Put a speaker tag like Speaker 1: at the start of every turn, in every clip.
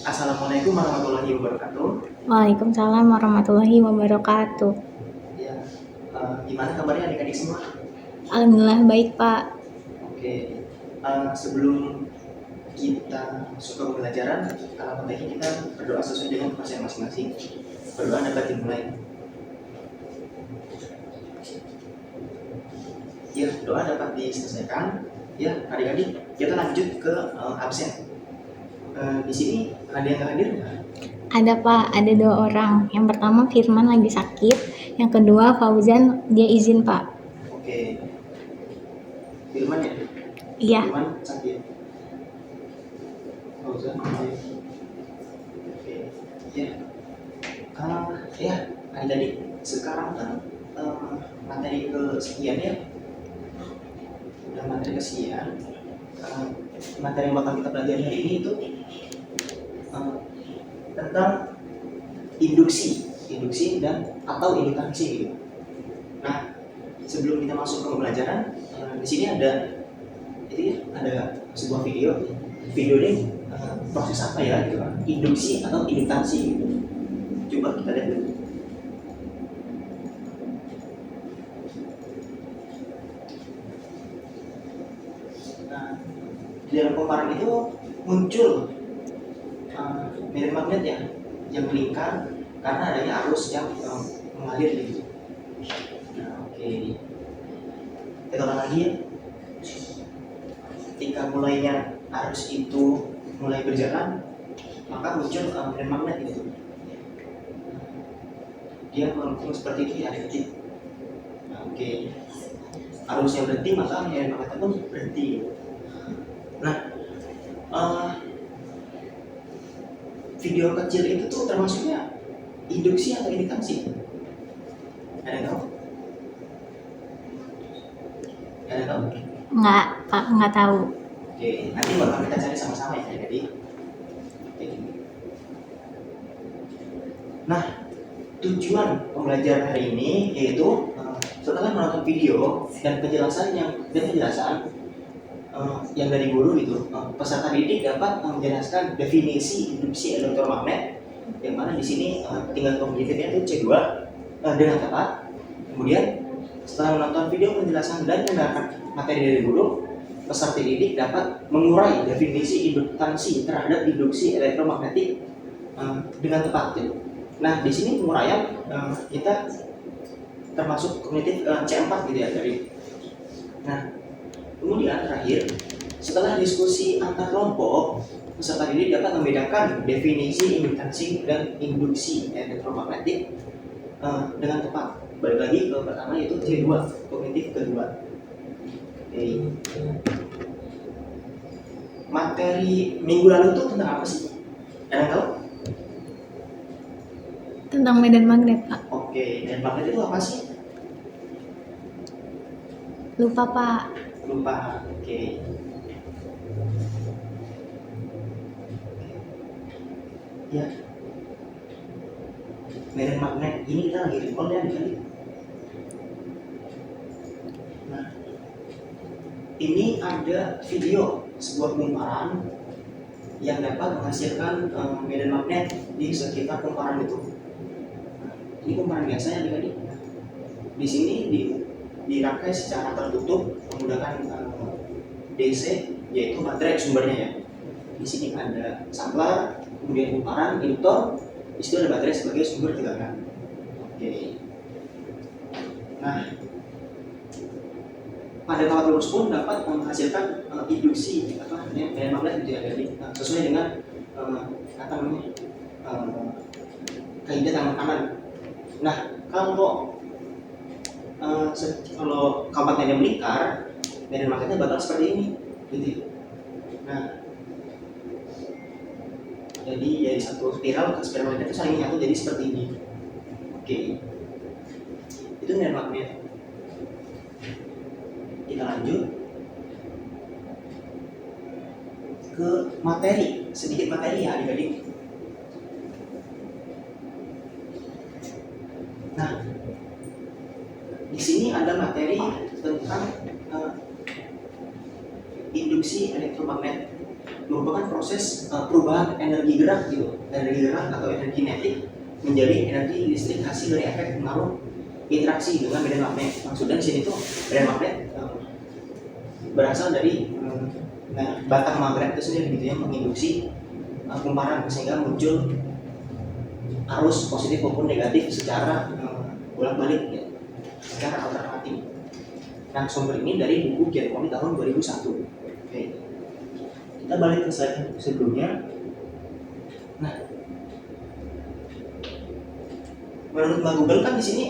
Speaker 1: Assalamualaikum warahmatullahi wabarakatuh.
Speaker 2: Waalaikumsalam warahmatullahi wabarakatuh.
Speaker 1: Ya, gimana kabarnya adik-adik semua?
Speaker 2: Alhamdulillah baik, Pak.
Speaker 1: Oke, sebelum kita masuk ke pembelajaran, alangkah baiknya kita berdoa sesuai dengan pasien masing-masing. Berdoa dapat dimulai. Ya, doa dapat diselesaikan. Ya, adik-adik, kita lanjut ke absen. Di sini ada yang hadir nggak?
Speaker 2: Ada, Pak, ada 2 orang. Yang pertama Firman lagi sakit, yang kedua Fauzan dia izin, Pak.
Speaker 1: Oke, Firman ya?
Speaker 2: Iya.
Speaker 1: Firman sakit. Fauzan, oke. Ya, ya, adik-adik, sekarang kan materi kesekian ya, udah materi kesekian. Materi yang bakal kita pelajari hari ini itu tentang induksi dan atau induksi gitu. Nah, sebelum kita masuk ke pembelajaran, di sini ada sebuah video ini proses apa ya gitu kan, induksi atau induksi gitu. Coba kita lihat dulu. Nah, di dalam kumparan itu muncul medan magnet yang melingkar karena adanya arus yang mengalir gitu. Nah, oke. Kita ulang lagi ya. Ketika mulainya arus itu mulai berjalan, maka muncul medan magnet gitu. Dia melengkung seperti itu ya adik-adik. Nah, oke. Arusnya berhenti, maka medan magnetnya pun berhenti. Nah, video kecil itu tuh termasuknya induksi atau induksi? Ada yang tahu? Ada yang tahu?
Speaker 2: Enggak, Pak, enggak tahu.
Speaker 1: Oke, nanti bakal kita cari sama-sama ya, jadi. Oke. Nah, tujuan pembelajaran hari ini yaitu setelah menonton video dan penjelasan yang dari guru gitu, peserta didik dapat menjelaskan definisi induksi elektromagnet, yang mana di sini tinggal pembagiannya itu C2 dengan tepat. Kemudian setelah menonton video penjelasan dan mendengarkan materi dari guru, peserta didik dapat mengurai definisi induksi terhadap induksi elektromagnetik dengan tepat gitu. Nah, di sini penguraian kita termasuk kognitif C4 gitu ya dari. Nah, kemudian terakhir, setelah diskusi antar kelompok, peserta didik dapat membedakan definisi induksi dan induksi elektromagnetik dengan tepat. Balik lagi ke pertama yaitu C2, kognitif kedua. Oke. Materi minggu lalu itu tentang apa sih? Ada yang tahu?
Speaker 2: Tentang medan magnet, Pak.
Speaker 1: Oke, medan magnet itu apa sih?
Speaker 2: Lupa, Pak.
Speaker 1: Lupa. Oke. Ya. Medan magnet ini kita lagi recall ya adik-adik. Nah, ini ada video sebuah kumparan yang dapat menghasilkan medan magnet di sekitar kumparan itu. Nah, ini kumparan biasa ya adik-adik. Di sini dirangkai secara tertutup menggunakan DC, yaitu baterai sumbernya ya. Di sini ada sampler, kemudian kumparan, induktor, di situ ada baterai sebagai sumber tegangan. Oke. Nah, pada kawat lurus pun dapat menghasilkan induksi medan magnet gitu ya, sesuai dengan kaidah tangan kanan. Nah, kalau kampatnya melingkar, medan magnetnya bakal seperti ini, gitu. Nah, jadi dari satu spiral ke spiral magnet itu saling menyatu jadi seperti ini. Oke, itu medan magnet. Kita lanjut ke materi, sedikit materi ya adik-adik. Nah, di sini ada materi tentang induksi elektromagnet. merupakan proses perubahan energi gerak gitu, energi gerak atau energi kinetik menjadi energi listrik hasil dari efek pengaruh interaksi dengan medan magnet. Maksudnya di sini tuh medan magnet berasal dari batang magnet itu sendiri gitu yang menginduksi kumparan sehingga muncul arus positif maupun negatif secara bolak-balik ya, secara alternatif. Nah, sumber ini dari buku Giacomi tahun 2001. Oke. Kita balik ke slide sebelumnya. Nah, menurut Mbak Google kan di sini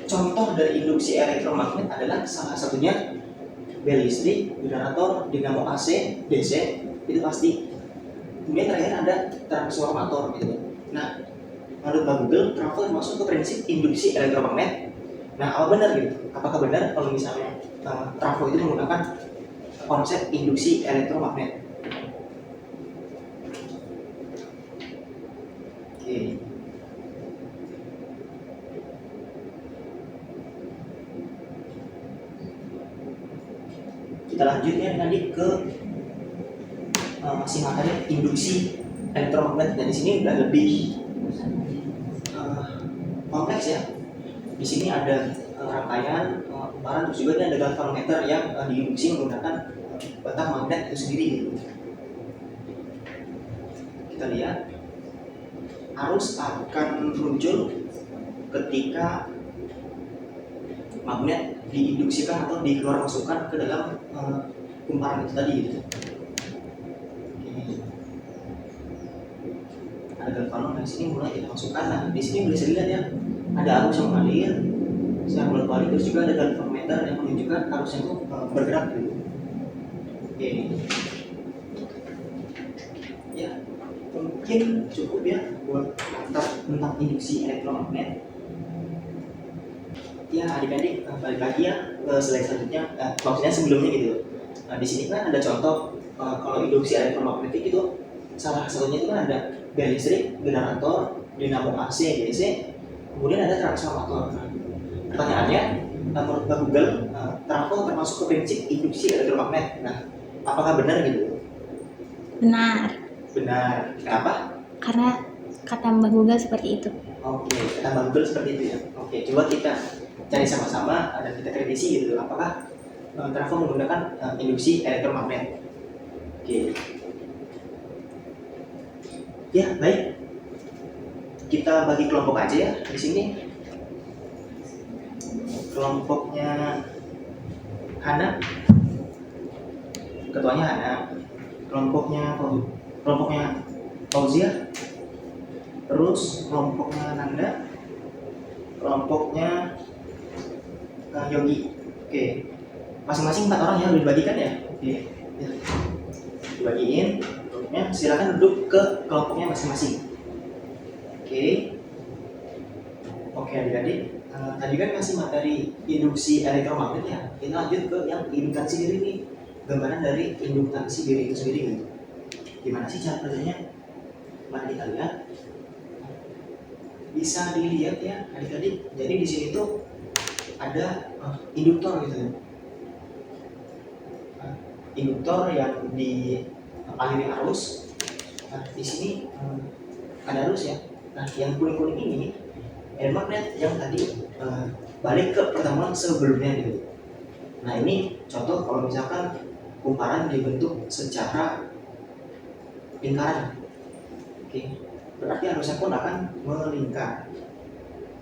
Speaker 1: contoh dari induksi elektromagnet adalah salah satunya bel listrik, generator, dinamo AC, DC, itu pasti. Kemudian terakhir ada transformator gitu. Nah, menurut Mbak Google, trafo masuk ke prinsip induksi elektromagnet. Nah, apa benar gitu? Apakah benar kalau misalnya trafo itu menggunakan konsep induksi elektromagnet? Oke. Kita lanjut ya tadi ke masih materi induksi elektromagnet. Dan di sini udah lebih kompleks ya. Di sini ada rangkaian kumparan, terus juga ada galvanometer yang diinduksi menggunakan batang magnet itu sendiri gitu. Kita lihat arus akan muncul ketika magnet diinduksikan atau dikeluar masukkan ke dalam kumparan itu tadi gitu. Ada galvanometer di sini mulai kita masukkan. Nah, di sini bisa dilihat ya, ada arus yang mengalir secara bolak-balik, terus juga ada galvanometer yang menunjukkan arusnya itu bergerak gitu. Oke. Ya, mungkin cukup ya buat tentang induksi elektromagnet. Ya, adik-adik balik lagi ya ke slide selanjutnya. Maksudnya sebelumnya gitu. Nah, di sini kan ada contoh kalau induksi elektromagnetik itu salah satunya itu kan ada bel listrik, generator, dinamo AC, DC, kemudian ada transformator. Nah, pertanyaannya, menurut Google, trafo termasuk ke prinsip induksi elektromagnet. Nah, apakah benar gitu?
Speaker 2: Benar.
Speaker 1: Benar. Kenapa?
Speaker 2: Karena kata Mbak Google seperti itu.
Speaker 1: Oke, kata Mbak Google seperti itu ya. Oke, coba kita cari sama-sama dan kita kritisi gitu. Apakah trafo menggunakan induksi elektromagnet? Oke. Ya, baik. Kita bagi kelompok aja ya di sini. Kelompoknya Hana, ketuanya Hana. Kelompoknya Fauzia, terus kelompoknya Nanda, kelompoknya Yogi. Oke, masing-masing 4 orang ya, dibagikan ya. Oke, ya. Dibagiin. Ya, silakan duduk ke kelompoknya masing-masing. Oke adik-adik, tadi kan masih materi induksi elektromagnet ya. Kita lanjut ke yang induksi diri nih, gambaran dari induksi diri itu sendiri gitu. Gimana sih cara kerjanya? Mari kita lihat. Bisa dilihat ya adik-adik. Jadi di sini tuh ada induktor gitu. Induktor yang dialiri arus. Nah, di sini ada arus ya. Nah, yang kuning-kuning ini medan magnet yang tadi balik ke pertemuan sebelumnya gitu. Nah, ini contoh kalau misalkan kumparan dibentuk secara lingkaran. Oke, berarti arusnya pun akan melingkar.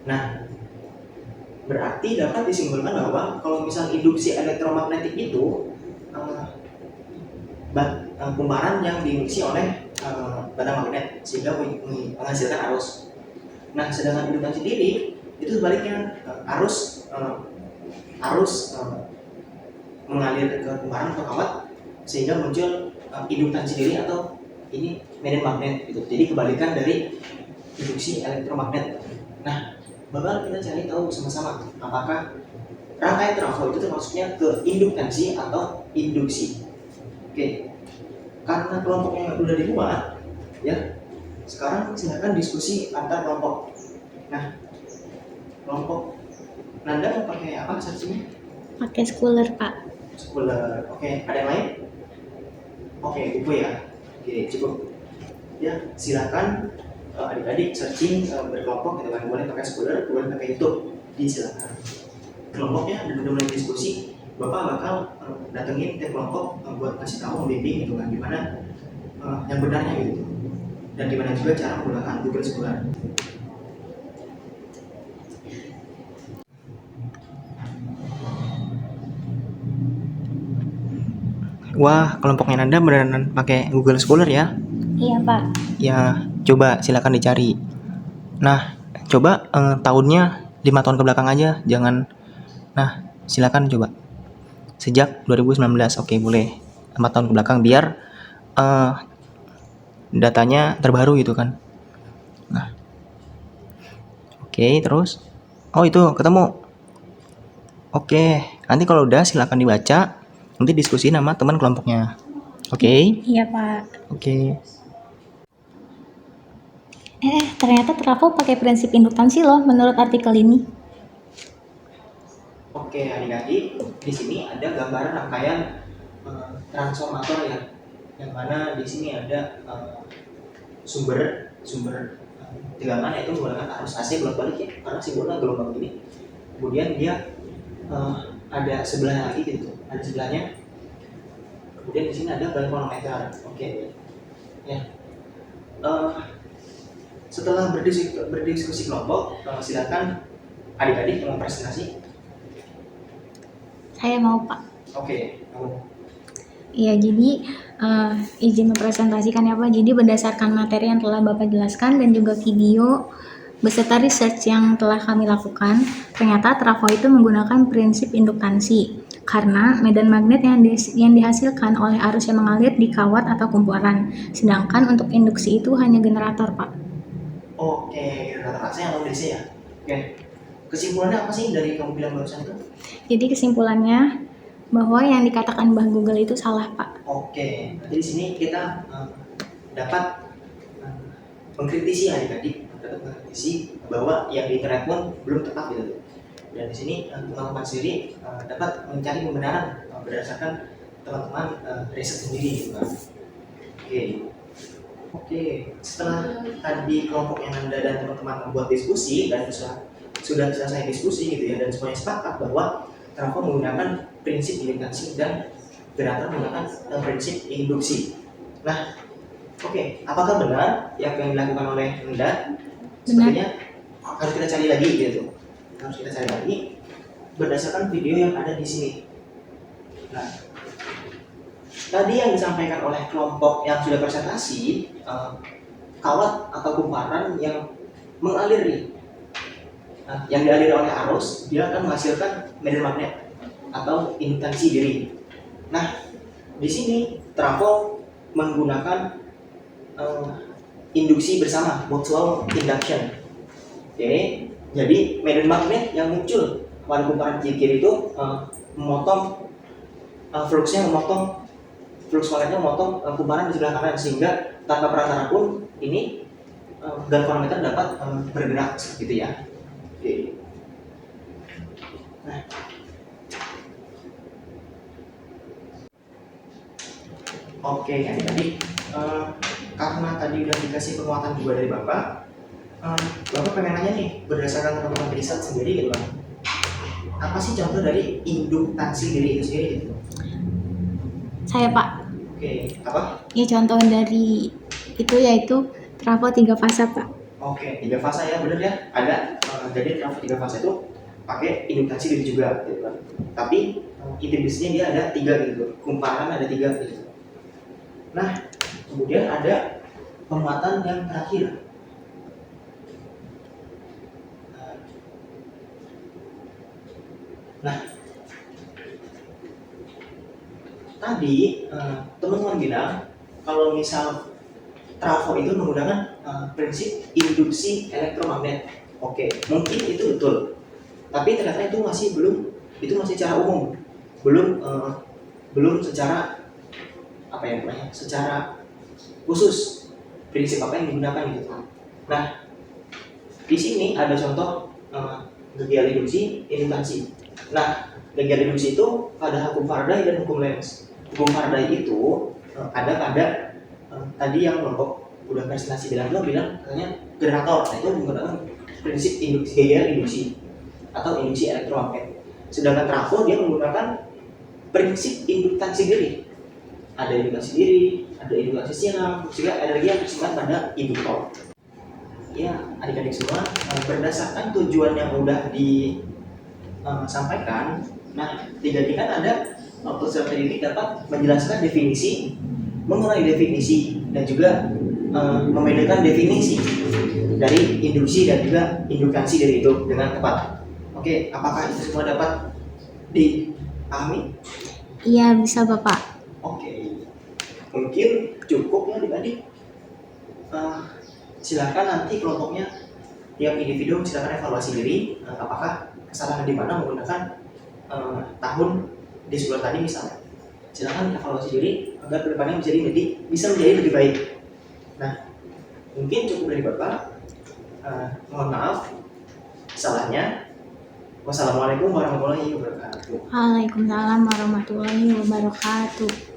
Speaker 1: Nah, berarti dapat disimpulkan bahwa kalau misal induksi elektromagnetik itu kumparan yang diinduksi oleh batang magnet sehingga menghasilkan arus. Nah, sedangkan induksi sendiri itu sebaliknya, arus mengalir ke kumparan atau kawat sehingga muncul induksi sendiri atau ini medan magnet gitu. Jadi kebalikan dari induksi elektromagnet. Nah, bakal kita cari tahu sama-sama apakah rangkaian trafo itu termasuknya ke induksi atau induksi. Oke. Karena kelompoknya udah dibuat, ya. Sekarang silakan diskusi antar kelompok. Nah, kelompok Nanda mau pakai apa saksinya?
Speaker 2: Pakai spuler, Pak.
Speaker 1: Spuler. Oke, ada yang lain? Oke, buku ya. Oke. Oke, cukup. Ya, silakan adik-adik searching berkelompok gitu kan, boleh pakai Scholar, boleh pakai YouTube, silakan. Kelompoknya benar-benar diskusi, Bapak bakal datengin tiap kelompok buat kasih tahu, membimbing gitu kan, gimana yang benarnya gitu, dan gimana juga cara menggunakan Google Scholar. Wah, kelompoknya Nanda beneran pakai Google Scholar ya?
Speaker 2: Iya Pak.
Speaker 1: Ya, coba silakan dicari. Nah, coba tahunnya 5 tahun ke belakang aja, jangan. Nah, silakan coba. Sejak 2019, oke boleh. 4 tahun ke belakang biar datanya terbaru gitu kan. Nah, oke, terus. Oh itu ketemu. Oke, nanti kalau udah silakan dibaca. Nanti diskusi sama teman kelompoknya. Oke?
Speaker 2: Iya Pak.
Speaker 1: Oke.
Speaker 2: Ternyata trafo pakai prinsip induktansi loh menurut artikel ini.
Speaker 1: Oke, adik-adik, di sini ada gambaran rangkaian transformator ya, yang mana di sini ada sumber tegangan yaitu menggunakan arus AC bolak-balik ya, karena simbolnya gelombang ini. Kemudian dia ada sebelahnya lagi gitu, ada sebelahnya. Kemudian di sini ada galvanometer. Oke, ya. Setelah berdiskusi kelompok, silakan adik-adik mau presentasi.
Speaker 2: Saya mau Pak.
Speaker 1: Oke, kamu.
Speaker 2: Iya, jadi izin mempresentasikan ya Pak. Jadi berdasarkan materi yang telah Bapak jelaskan dan juga video beserta research yang telah kami lakukan, ternyata trafo itu menggunakan prinsip induktansi karena medan magnet yang dihasilkan oleh arus yang mengalir di kawat atau kumparan. Sedangkan untuk induksi itu hanya generator, Pak.
Speaker 1: Oke, generator AC atau DC ya? Oke. Kesimpulannya apa sih dari kamu bilang barusan itu?
Speaker 2: Jadi kesimpulannya bahwa yang dikatakan Mbah Google itu salah, Pak.
Speaker 1: Oke, jadi di sini kita dapat mengkritisi adik-adik, bahwa yang di internet pun belum tepat gitu. Dan di sini teman-teman sendiri dapat mencari pembenaran berdasarkan teman-teman riset sendiri gitu kan. Oke, setelah tadi kelompok yang Anda dan teman-teman membuat diskusi dan sudah selesai diskusi gitu ya, dan semuanya sepakat bahwa trafo menggunakan prinsip induktansi dan generator menggunakan prinsip induksi. Nah, oke, apakah benar yang dilakukan oleh Anda? Sepertinya harus kita cari lagi gitu. Harus kita cari lagi berdasarkan video yang ada di sini. Nah, tadi yang disampaikan oleh kelompok yang sudah presentasi, kawat atau kumparan yang mengaliri, yang dialiri oleh arus, dia akan menghasilkan medan magnet atau induktansi diri. Nah, di sini trafo menggunakan induksi bersama, Maxwell induction. Oke, jadi medan magnet yang muncul pada kumparan kiri itu memotong fluxnya, memotong flux magnetnya, memotong kumparan di sebelah kanan, sehingga tanpa perantara pun ini galvanometer dapat bergerak seperti itu ya. Oke. Nah, oke, adik-adik, karena tadi udah dikasih penguatan juga dari Bapak, Bapak pengen nanya nih, berdasarkan teman-teman riset sendiri gitu kan, apa sih contoh dari induktansi diri itu sendiri gitu?
Speaker 2: Saya Pak.
Speaker 1: Oke, apa?
Speaker 2: Ya, contoh dari itu yaitu trafo 3 fase Pak.
Speaker 1: Oke, 3 fase ya, bener ya, ada. Jadi trafo 3 fase itu pakai induktansi diri juga gitu kan. Tapi intrinsisnya dia ada 3 gitu, kumparan ada 3 gitu. Nah, kemudian ada penguatan yang terakhir. Nah, tadi teman-teman bilang kalau misal trafo itu menggunakan prinsip induksi elektromagnet. Oke, mungkin itu betul. Tapi ternyata itu masih secara umum, belum secara apa ya namanya, secara khusus prinsip apa yang digunakan gitu. Nah, di sini ada contoh gagal induksi, induktansi. Nah, gagal induksi itu ada hukum Faraday dan hukum Lenz. Hukum Faraday itu ada pada tadi yang kelompok udah presentasi bilang katanya generator, nah itu menggunakan prinsip induksi gaya induksi atau induksi elektromagnet. Sedangkan trafo dia menggunakan prinsip induktansi diri. Ada indukasi diri, ada indukasi silang, juga ada lagi yang bersifat pada induktor. Ya, adik-adik semua, berdasarkan tujuan yang udah disampaikan, nah tiga-tiga kan ada peserta didik dapat menjelaskan definisi, mengurangi definisi, dan juga membedakan definisi dari induksi dan juga induktansi dari itu dengan tepat. Oke, apakah itu semua dapat dipahami?
Speaker 2: Iya, bisa Bapak.
Speaker 1: Oke, mungkin cukup ya adik-adik. Silakan nanti kelompoknya tiap individu silakan evaluasi diri, apakah kesalahan di mana menggunakan tahun di sekolah tadi misalnya. Silakan evaluasi diri agar kedepannya bisa menjadi lebih baik. Nah, mungkin cukup dari Bapak. Mohon maaf salahnya. Wassalamualaikum warahmatullahi wabarakatuh.
Speaker 2: Waalaikumsalam warahmatullahi wabarakatuh.